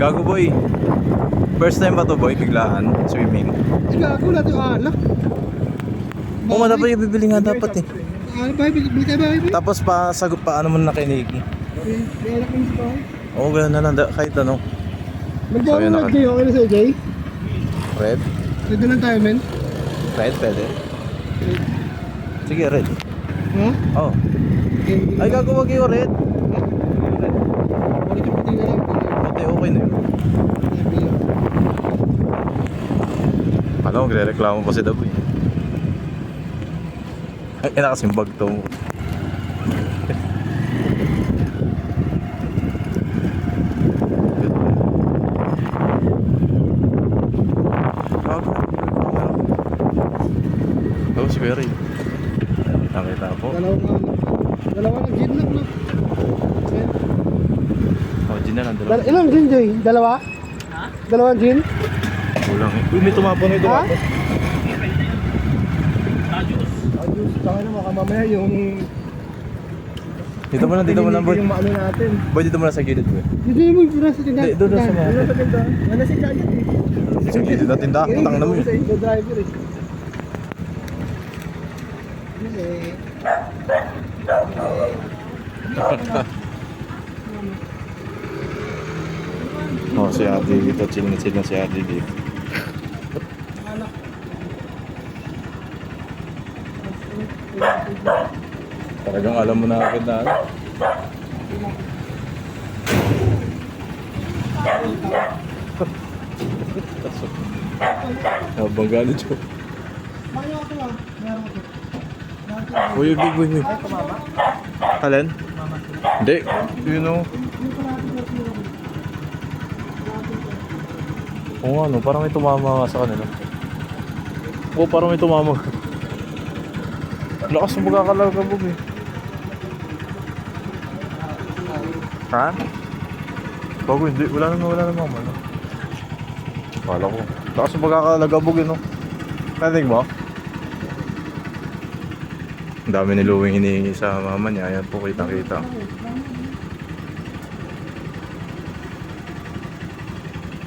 Gago boy. First time ba to boy, biglaan, swimming? Gago na ito, anak. Oo nga dapat yung bibili nga dapat eh. Ano ba, bili tayo ba? Tapos pasagot pa ano mo na kay Nikki. May anak mo sa bahay. Oo gano'n na lang, kahit ano. Magbawa yun, mo na Jay, okay na sa'yo Jay? Red? Pwede lang tayo men. Red pwede? Sige red. Ha? Oo. Ay gago wag yung red. Ulit yung puti na lang. Okay, okay na yun. Ano, magre-reklamo pa si Daboy. Ay, ina kasing bag to. Oh, si Kuya Ray. Nakita po. Dalawa lang gin lang, no? Oh, gin na lang, dalawa. Ilang gin, Jay? Dalawa? Ha? Dalawang gin? Kulang eh. Uy, may tumapon, may tumapon. Ajus. Saka na baka mamaya yung... Dito mo na, boy. Yung maano natin. Boy, dito mo na sa gilid, boy. Dito yung nasa tindahan. Doon sa mga. Doon sa tindahan. Wala si Janet eh. Sa gilid na tindahan, putang na mo yun. Sa driver eh. Oh, si Ate dito, chill na si Ate dito. Talagang alam mo na agad na ano. Nabangga na Joe. Uy, big boy. Alin? Hindi, you know. Oo nga no, parang may tumama sa kanila. Oo, parang may tumama. Lakas ng magkakalagabog eh. Ha? Bago hindi, wala namang ano. Kala ko. Lakas ng magkakalagabog eh no. Narinig mo? Ang dami ni Luwing hinihingi sa mama niya. Ayan po, kitang-kita.